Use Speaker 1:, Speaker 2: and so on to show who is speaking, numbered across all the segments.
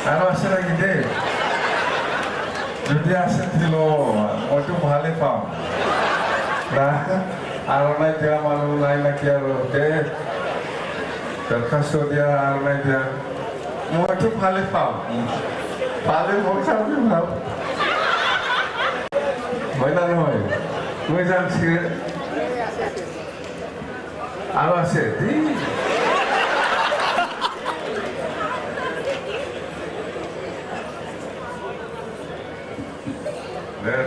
Speaker 1: আৰু আছে নেকি দেই যদি আছে দিলো মইতো ভালেই পাওঁ আৰণাই দিয়া মানুহ নাই নেকি আৰু দৰখাস্ত দিয়া আৰণাই দিয়া মইতো ভালেই পাওঁ পালে মোৰ কাৰণে ভাল হয় না নহয় মই জানছি আৰু আছে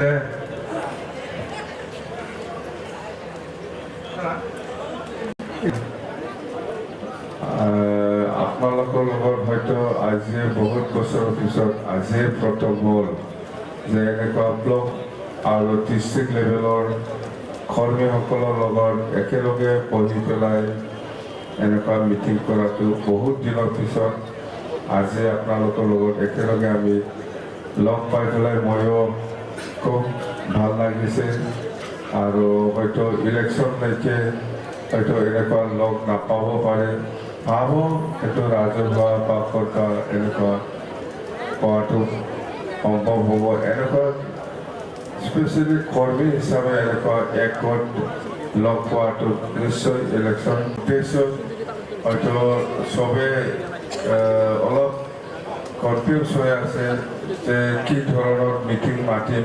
Speaker 1: দে আপোনালোকৰ লগত হয়তো আজি বহুত বছৰৰ পিছত আজিয়ে প্ৰথম হ'ল যে এনেকুৱা ব্লক আৰু ডিষ্ট্ৰিক্ট লেভেলৰ কৰ্মীসকলৰ লগত একেলগে বহি পেলাই এনেকুৱা মিটিং কৰাটো বহুত দিনৰ পিছত আজি আপোনালোকৰ লগত একেলগে আমি লগ পাই পেলাই ময়ো খুব ভাল লাগিছে আৰু হয়তো ইলেকশ্যন লৈকে হয়তো এনেকুৱা লগ নাপাব পাৰে ভাবোঁ সেইটো ৰাজহুৱা বা চৰকাৰ এনেকুৱা পোৱাটো সম্ভৱ হ'ব এনেকুৱা স্পেচিয়েলি কৰ্মী হিচাপে এনেকুৱা একগোট লগ পোৱাটো নিশ্চয় ইলেকশ্যন উদ্দেশ্যত হয়তো চবে অলপ কনফিউজ হৈ আছে যে কি ধৰণৰ মিটিং মাতিম